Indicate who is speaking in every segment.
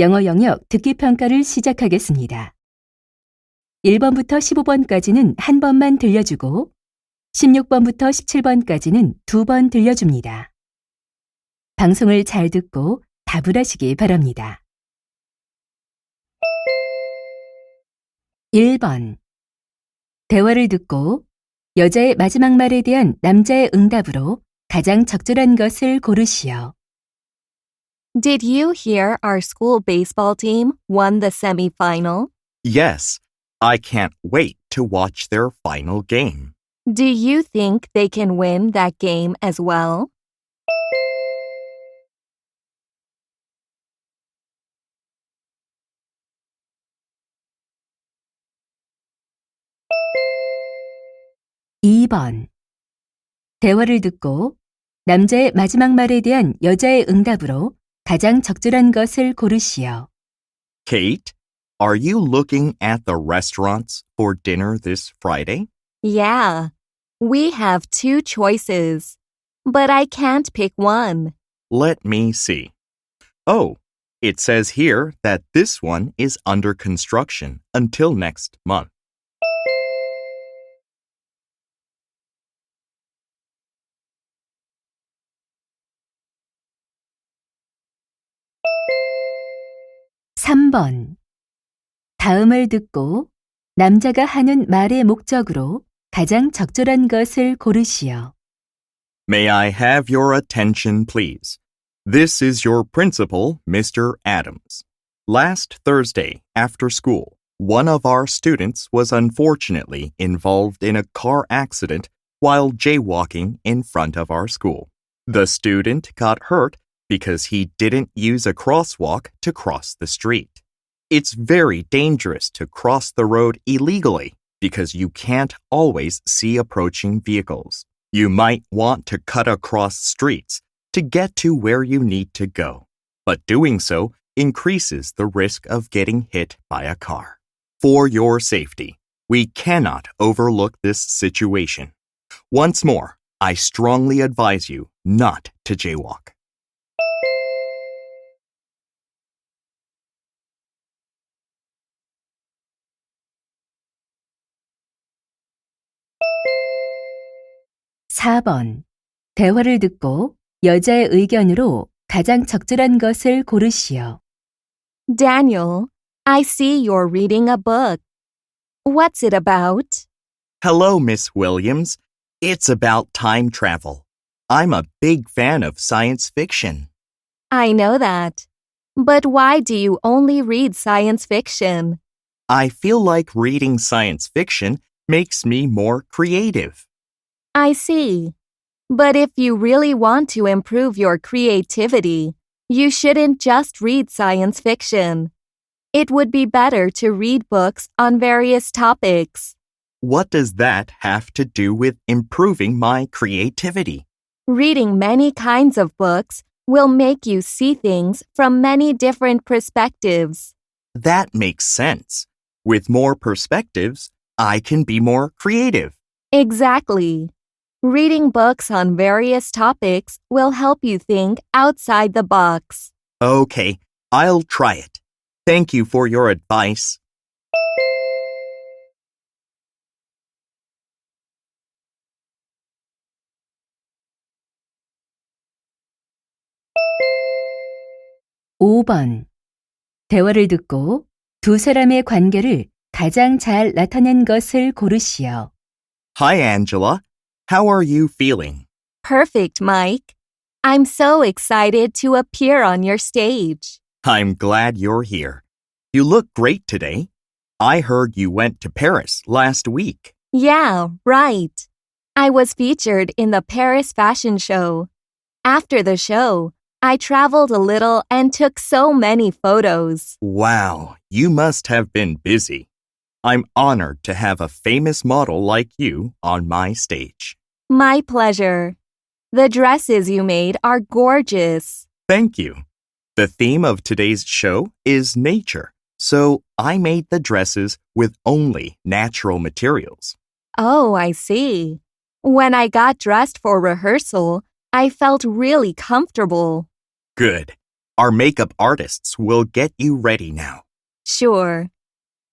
Speaker 1: 영어영역 듣기 평가를 시작하겠습니다. 1번부터 15번까지는 한 번만 들려주고 16번부터 17번까지는 2번 들려줍니다. 방송을 잘 듣고 답을 하시기 바랍니다. 1번. 대화를 듣고 여자의 마지막 말에 대한 남자의 응답으로 가장 적절한 것을 고르시오.
Speaker 2: Did you hear our school baseball team won the semifinal?
Speaker 3: Yes, I can't wait to watch their final game.
Speaker 2: Do you think they can win that game as well?
Speaker 1: 2번. 대화를 듣고 남자의 마지막 말에 대한 여자의 응답으로 가장 적절한 것을 고르시오.
Speaker 3: Kate, are you looking at the restaurants for dinner this Friday?
Speaker 2: Yeah, we have two choices, but I can't pick one.
Speaker 3: Let me see. Oh, it says here that this one is under construction until next month.
Speaker 1: (3번) 다음을 듣고 남자가 하는 말의 목적으로 가장 적절한 것을 고르시오.
Speaker 3: May I have your attention, please? This is your principal, Mr. Adams. Last Thursday, after school, one of our students was unfortunately involved in a car accident while jaywalking in front of our school. The student got hurt because he didn't use a crosswalk to cross the street. It's very dangerous to cross the road illegally because you can't always see approaching vehicles. You might want to cut across streets to get to where you need to go, but doing so increases the risk of getting hit by a car. For your safety, we cannot overlook this situation. Once more, I strongly advise you not to jaywalk.
Speaker 1: 4번. 대화를 듣고 여자의 의견으로 가장 적절한 것을 고르시오.
Speaker 2: Daniel, I see you're reading a book. What's it about?
Speaker 3: Hello, Miss Williams. It's about time travel. I'm a big fan of science fiction.
Speaker 2: I know that. But why do you only read science fiction?
Speaker 3: I feel like reading science fiction makes me more creative.
Speaker 2: I see. But if you really want to improve your creativity, you shouldn't just read science fiction. It would be better to read books on various topics.
Speaker 3: What does that have to do with improving my creativity?
Speaker 2: Reading many kinds of books will make you see things from many different perspectives.
Speaker 3: That makes sense. With more perspectives, I can be more creative.
Speaker 2: Exactly. Reading books on various topics will help you think outside the box.
Speaker 3: Okay, I'll try it. Thank you for your advice.
Speaker 1: (5번) 대화를 듣고 두 사람의 관계를 가장 잘 나타낸 것을 고르시오.
Speaker 3: Hi, Angela. How are you feeling?
Speaker 2: Perfect, Mike. I'm so excited to appear on your stage.
Speaker 3: I'm glad you're here. You look great today. I heard you went to Paris last week.
Speaker 2: Yeah, right. I was featured in the Paris fashion show. After the show, I traveled a little and took so many photos.
Speaker 3: Wow, you must have been busy. I'm honored to have a famous model like you on my stage.
Speaker 2: My pleasure. The dresses you made are gorgeous.
Speaker 3: Thank you. The theme of today's show is nature, so I made the dresses with only natural materials.
Speaker 2: Oh, I see. When I got dressed for rehearsal, I felt really comfortable.
Speaker 3: Good. Our makeup artists will get you ready now.
Speaker 2: Sure.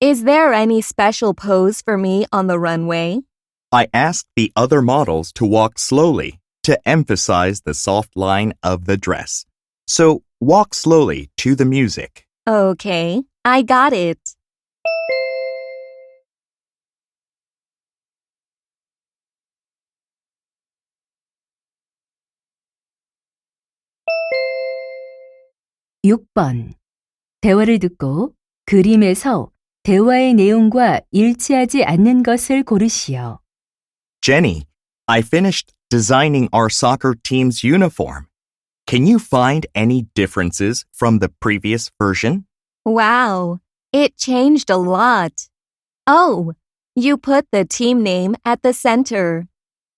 Speaker 2: Is there any special pose for me on the runway?
Speaker 3: I asked the other models to walk slowly to emphasize the soft line of the dress. So walk slowly to the music.
Speaker 2: Okay, I got it.
Speaker 1: 육 번 대화를 듣고 그림에서 대화의 내용과 일치하지 않는 것을 고르시오.
Speaker 3: Jenny, I finished designing our soccer team's uniform. Can you find any differences from the previous version?
Speaker 2: Wow, it changed a lot. Oh, you put the team name at the center.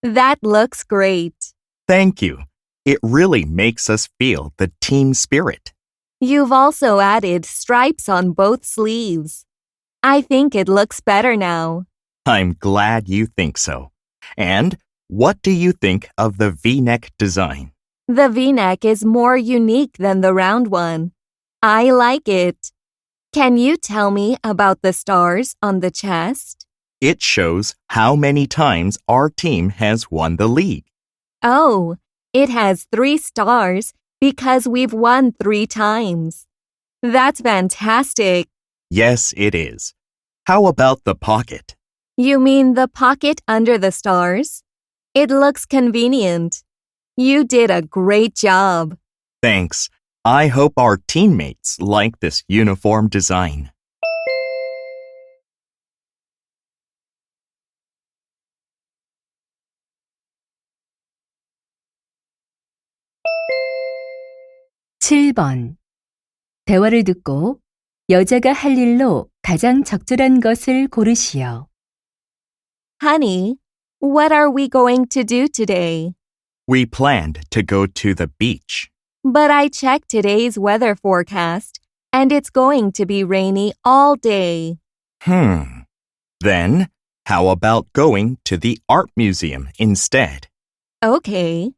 Speaker 2: That looks great.
Speaker 3: Thank you. It really makes us feel the team spirit.
Speaker 2: You've also added stripes on both sleeves. I think it looks better now.
Speaker 3: I'm glad you think so. And what do you think of the V-neck design?
Speaker 2: The V-neck is more unique than the round one. I like it. Can you tell me about the stars on the chest?
Speaker 3: It shows how many times our team has won the league.
Speaker 2: Oh, it has 3 stars because we've won 3 times. That's fantastic.
Speaker 3: Yes, it is. How about the pocket?
Speaker 2: You mean the pocket under the stars? It looks convenient. You did a great job.
Speaker 3: Thanks. I hope our teammates like this uniform design.
Speaker 1: 칠 번 대화를 듣고 여자가 할 일로 가장 적절한 것을 고르시오.
Speaker 2: Honey, what are we going to do today?
Speaker 3: We planned to go to the beach.
Speaker 2: But I checked today's weather forecast, and it's going to be rainy all day.
Speaker 3: Then, how about going to the art museum instead?
Speaker 2: Okay.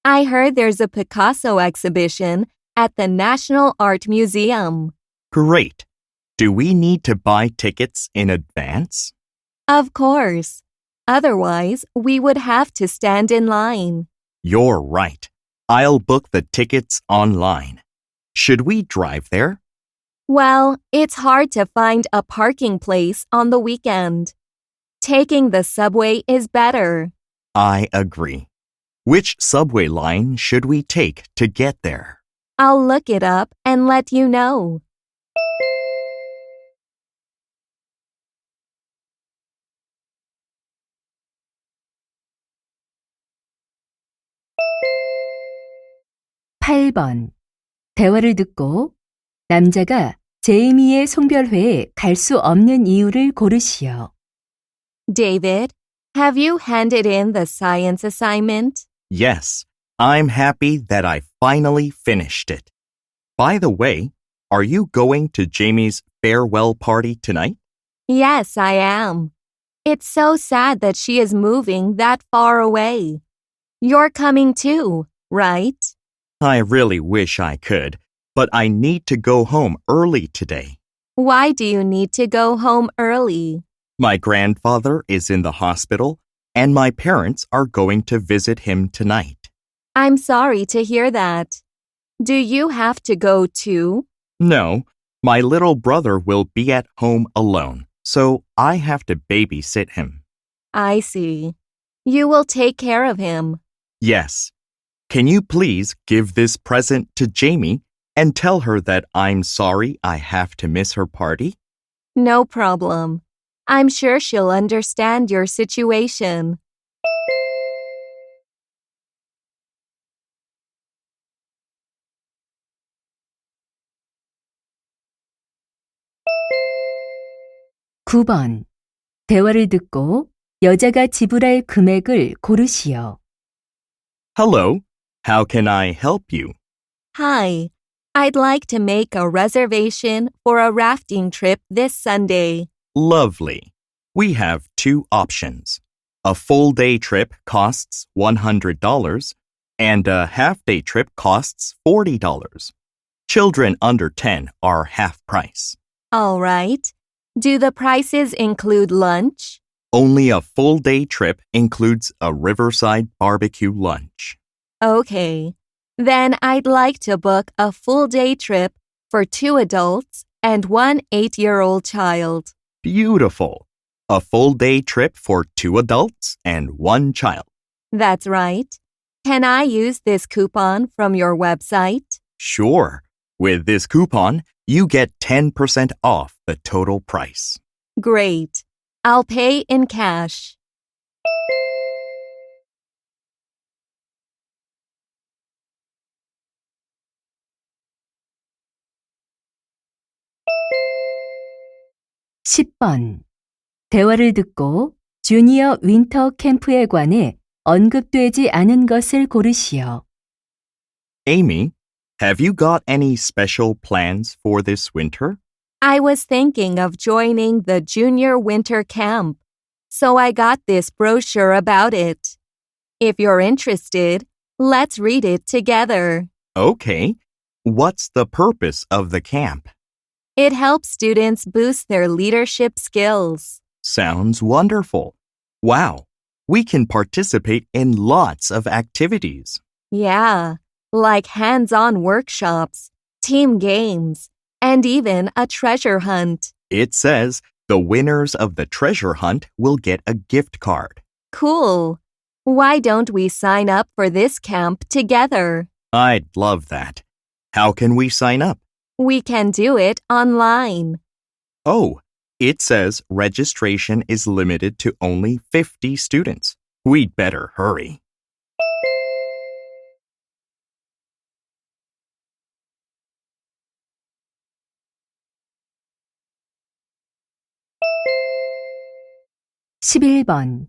Speaker 2: I heard there's a Picasso exhibition at the National Art Museum.
Speaker 3: Great. Do we need to buy tickets in advance?
Speaker 2: Of course. Otherwise, we would have to stand in line.
Speaker 3: You're right. I'll book the tickets online. Should we drive there?
Speaker 2: Well, it's hard to find a parking place on the weekend. Taking the subway is better.
Speaker 3: I agree. Which subway line should we take to get there?
Speaker 2: I'll look it up and let you know.
Speaker 1: 팔 번 대화를 듣고 남자가 제이미의 송별회에 갈 수 없는 이유를 고르시오.
Speaker 2: David, have you handed in the science assignment?
Speaker 3: Yes, I'm happy that I finally finished it. By the way, are you going to Jamie's farewell party tonight?
Speaker 2: Yes, I am. It's so sad that she is moving that far away. You're coming too, right?
Speaker 3: I really wish I could, but I need to go home early today.
Speaker 2: Why do you need to go home early?
Speaker 3: My grandfather is in the hospital, and my parents are going to visit him tonight.
Speaker 2: I'm sorry to hear that. Do you have to go too?
Speaker 3: No, my little brother will be at home alone, so I have to babysit him.
Speaker 2: I see. You will take care of him.
Speaker 3: Yes. Can you please give this present to Jamie and tell her that I'm sorry I have to miss her party?
Speaker 2: No problem. I'm sure she'll understand your situation.
Speaker 1: 구 번 대화를 듣고 여자가 지불할 금액을 고르시오.
Speaker 3: Hello, how can I help you?
Speaker 2: Hi, I'd like to make a reservation for a rafting trip this Sunday.
Speaker 3: Lovely. We have 2 options. A full-day trip costs $100 and a half-day trip costs $40. Children under 10 are half price.
Speaker 2: All right. Do the prices include lunch?
Speaker 3: Only a full day trip includes a riverside barbecue lunch.
Speaker 2: Okay. Then I'd like to book a full day trip for 2 adults and 1 8-year-old child.
Speaker 3: Beautiful. A full day trip for 2 adults and 1 child.
Speaker 2: That's right. Can I use this coupon from your website?
Speaker 3: Sure. With this coupon, you get 10% off the total price.
Speaker 2: Great. I'll pay in cash.
Speaker 1: (10번) 대화를 듣고 주니어 윈터 캠프에 관해 언급되지 않은 것을 고르시오.
Speaker 3: Amy, have you got any special plans for this winter?
Speaker 2: I was thinking of joining the junior winter camp, so I got this brochure about it. If you're interested, let's read it together.
Speaker 3: Okay. What's the purpose of the camp?
Speaker 2: It helps students boost their leadership skills.
Speaker 3: Sounds wonderful. Wow. We can participate in lots of activities.
Speaker 2: Yeah, like hands-on workshops, team games, and even a treasure hunt.
Speaker 3: It says the winners of the treasure hunt will get a gift card.
Speaker 2: Cool. Why don't we sign up for this camp together?
Speaker 3: I'd love that. How can we sign up?
Speaker 2: We can do it online.
Speaker 3: Oh, it says registration is limited to only 50 students. We'd better hurry.
Speaker 1: (11번)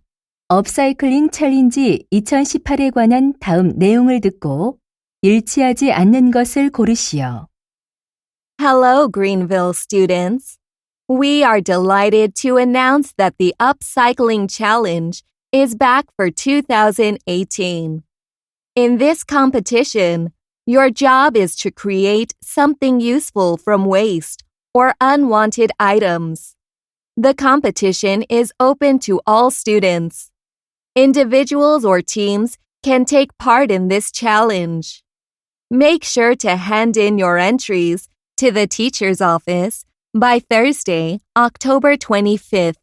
Speaker 1: 업사이클링 챌린지 2018에 관한 다음 내용을 듣고 일치하지 않는 것을 고르시오.
Speaker 2: Hello, Greenville students. We are delighted to announce that the Upcycling Challenge is back for 2018. In this competition, your job is to create something useful from waste or unwanted items. The competition is open to all students. Individuals or teams can take part in this challenge. Make sure to hand in your entries to the teacher's office by Thursday, October 25th.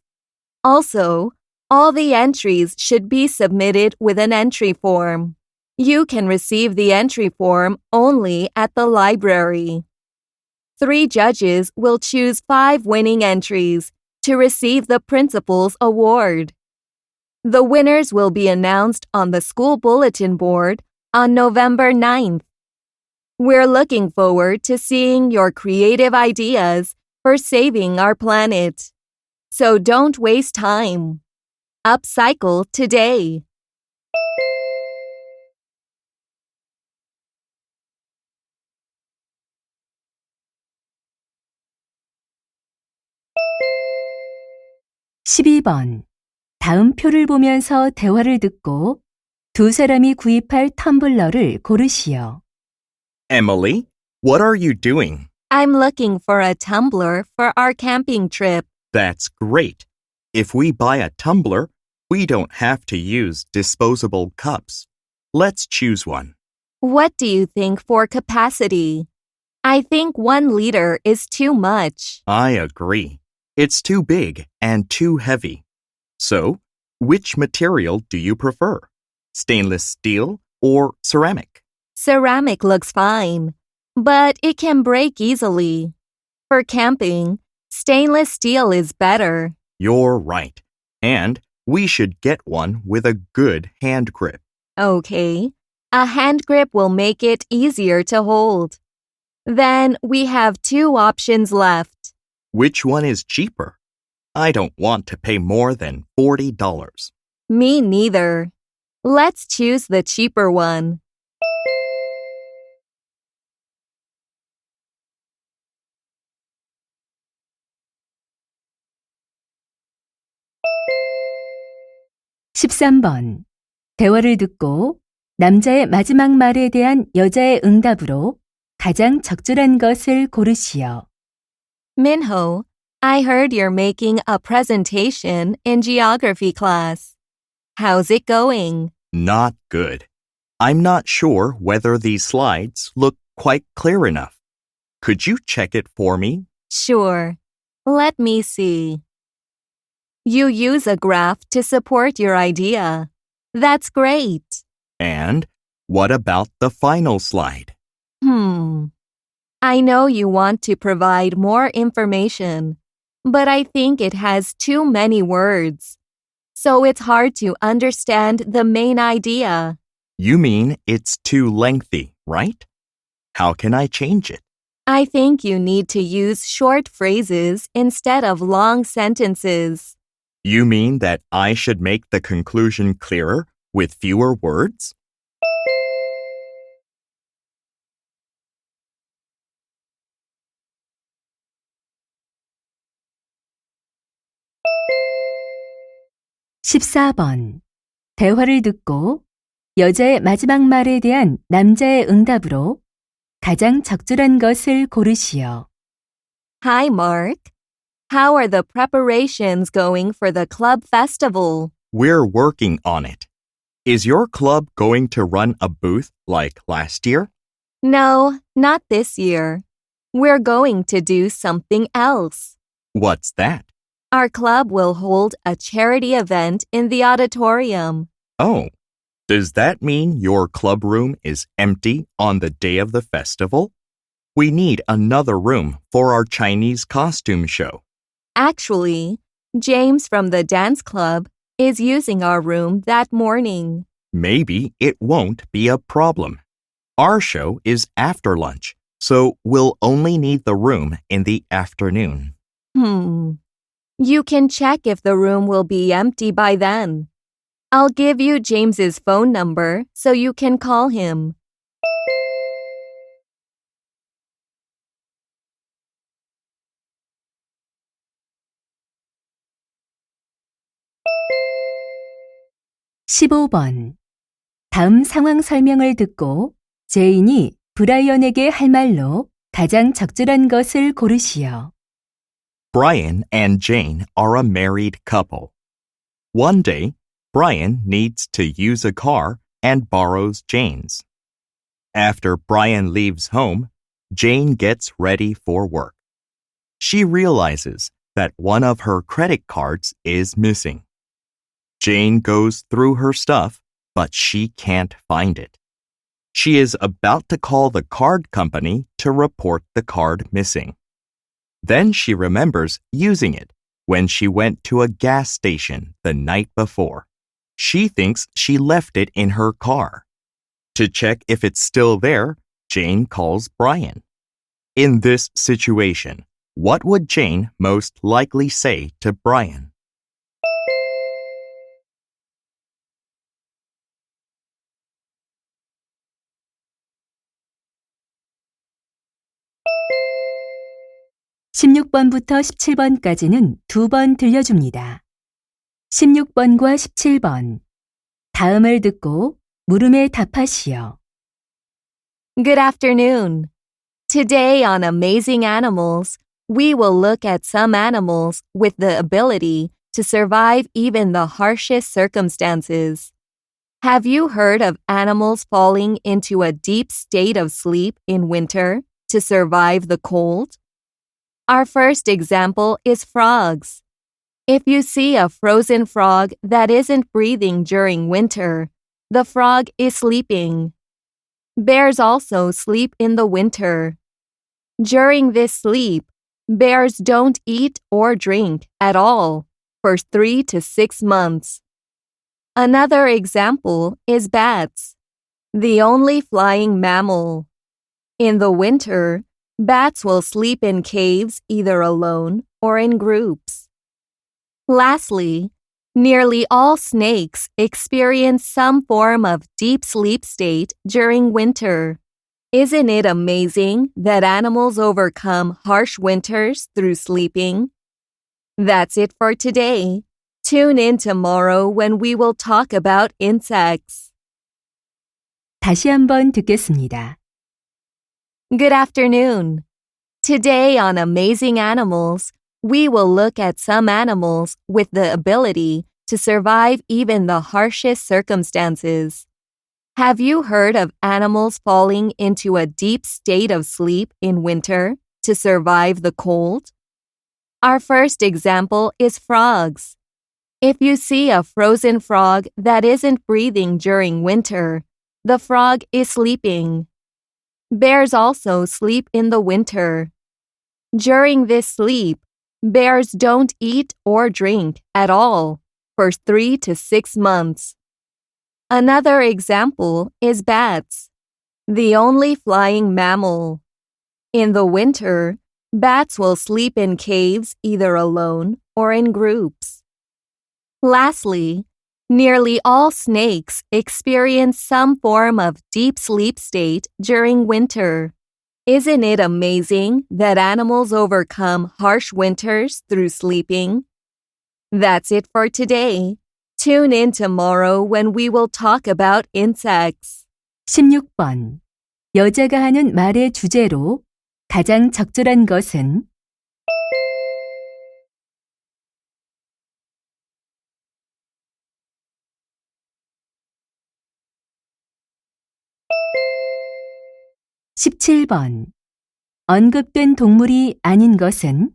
Speaker 2: Also, all the entries should be submitted with an entry form. You can receive the entry form only at the library. 3 judges will choose 5 winning entries to receive the principal's award. The winners will be announced on the school bulletin board on November 9th. We're looking forward to seeing your creative ideas for saving our planet. So don't waste time. Upcycle today.
Speaker 1: (12번) 다음 표를 보면서 대화를 듣고 두 사람이 구입할 텀블러를 고르시오.
Speaker 3: Emily, what are you doing?
Speaker 2: I'm looking for a tumbler for our camping trip.
Speaker 3: That's great. If we buy a tumbler, we don't have to use disposable cups. Let's choose one.
Speaker 2: What do you think for capacity? I think 1 liter is too much.
Speaker 3: I agree. It's too big and too heavy. So, which material do you prefer? Stainless steel or ceramic?
Speaker 2: Ceramic looks fine, but it can break easily. For camping, stainless steel is better.
Speaker 3: You're right. And we should get one with a good hand grip.
Speaker 2: Okay, a hand grip will make it easier to hold. Then we have 2 options left.
Speaker 3: Which one is cheaper? I don't want to pay more than $40.
Speaker 2: Me neither. Let's choose the cheaper one.
Speaker 1: (13번) 대화를 듣고 남자의 마지막 말에 대한 여자의 응답으로 가장 적절한 것을 고르시오.
Speaker 2: Minho, I heard you're making a presentation in geography class. How's it going?
Speaker 3: Not good. I'm not sure whether these slides look quite clear enough. Could you check it for me?
Speaker 2: Sure. Let me see. You use a graph to support your idea. That's great.
Speaker 3: And what about the final slide?
Speaker 2: I know you want to provide more information, but I think it has too many words. So it's hard to understand the main idea.
Speaker 3: You mean it's too lengthy, right? How can I change it?
Speaker 2: I think you need to use short phrases instead of long sentences.
Speaker 3: You mean that I should make the conclusion clearer with fewer words?
Speaker 1: (14번) 대화를 듣고 여자의 마지막 말에 대한 남자의 응답으로 가장 적절한 것을 고르시오.
Speaker 2: Hi, Mark. How are the preparations going for the club festival?
Speaker 3: We're working on it. Is your club going to run a booth like last year?
Speaker 2: No, not this year. We're going to do something else.
Speaker 3: What's that?
Speaker 2: Our club will hold a charity event in the auditorium.
Speaker 3: Oh, does that mean your club room is empty on the day of the festival? We need another room for our Chinese costume show.
Speaker 2: Actually, James from the dance club is using our room that morning.
Speaker 3: Maybe it won't be a problem. Our show is after lunch, so we'll only need the room in the afternoon.
Speaker 2: You can check if the room will be empty by then. I'll give you James's phone number so you can call him.
Speaker 1: (15번) 다음 상황 설명을 듣고 제인이 브라이언에게 할 말로 가장 적절한 것을 고르시오.
Speaker 3: Brian and Jane are a married couple. One day, Brian needs to use a car and borrows Jane's. After Brian leaves home, Jane gets ready for work. She realizes that one of her credit cards is missing. Jane goes through her stuff, but she can't find it. She is about to call the card company to report the card missing. Then she remembers using it when she went to a gas station the night before. She thinks she left it in her car. To check if it's still there, Jane calls Brian. In this situation, what would Jane most likely say to Brian?
Speaker 1: (16번부터 17번까지는 2번 들려줍니다. 16번과 17번 다음을 듣고 물음에 답하시오.
Speaker 2: Good afternoon. Today on Amazing Animals, we will look at some animals with the ability to survive even the harshest circumstances. Have you heard of animals falling into a deep state of sleep in winter to survive the cold? Our first example is frogs. If you see a frozen frog that isn't breathing during winter, the frog is sleeping. Bears also sleep in the winter. During this sleep, bears don't eat or drink at all for 3 to 6 months. Another example is bats, the only flying mammal. In the winter, bats will sleep in caves either alone or in groups. Lastly, nearly all snakes experience some form of deep sleep state during winter. Isn't it amazing that animals overcome harsh winters through sleeping? That's it for today. Tune in tomorrow when we will talk about insects.
Speaker 1: 다시 한번 듣겠습니다.
Speaker 2: Good afternoon. Today on Amazing Animals, we will look at some animals with the ability to survive even the harshest circumstances. Have you heard of animals falling into a deep state of sleep in winter to survive the cold? Our first example is frogs. If you see a frozen frog that isn't breathing during winter, the frog is sleeping. Bears also sleep in the winter. During this sleep, bears don't eat or drink at all for 3 to 6 months. Another example is bats, the only flying mammal. In the winter, bats will sleep in caves either alone or in groups. Lastly, nearly all snakes experience some form of deep sleep state during winter. Isn't it amazing that animals overcome harsh winters through sleeping? That's it for today. Tune in tomorrow when we will talk about insects.
Speaker 1: 16번. 여자가 하는 말의 주제로 가장 적절한 것은 17번. 언급된 동물이 아닌 것은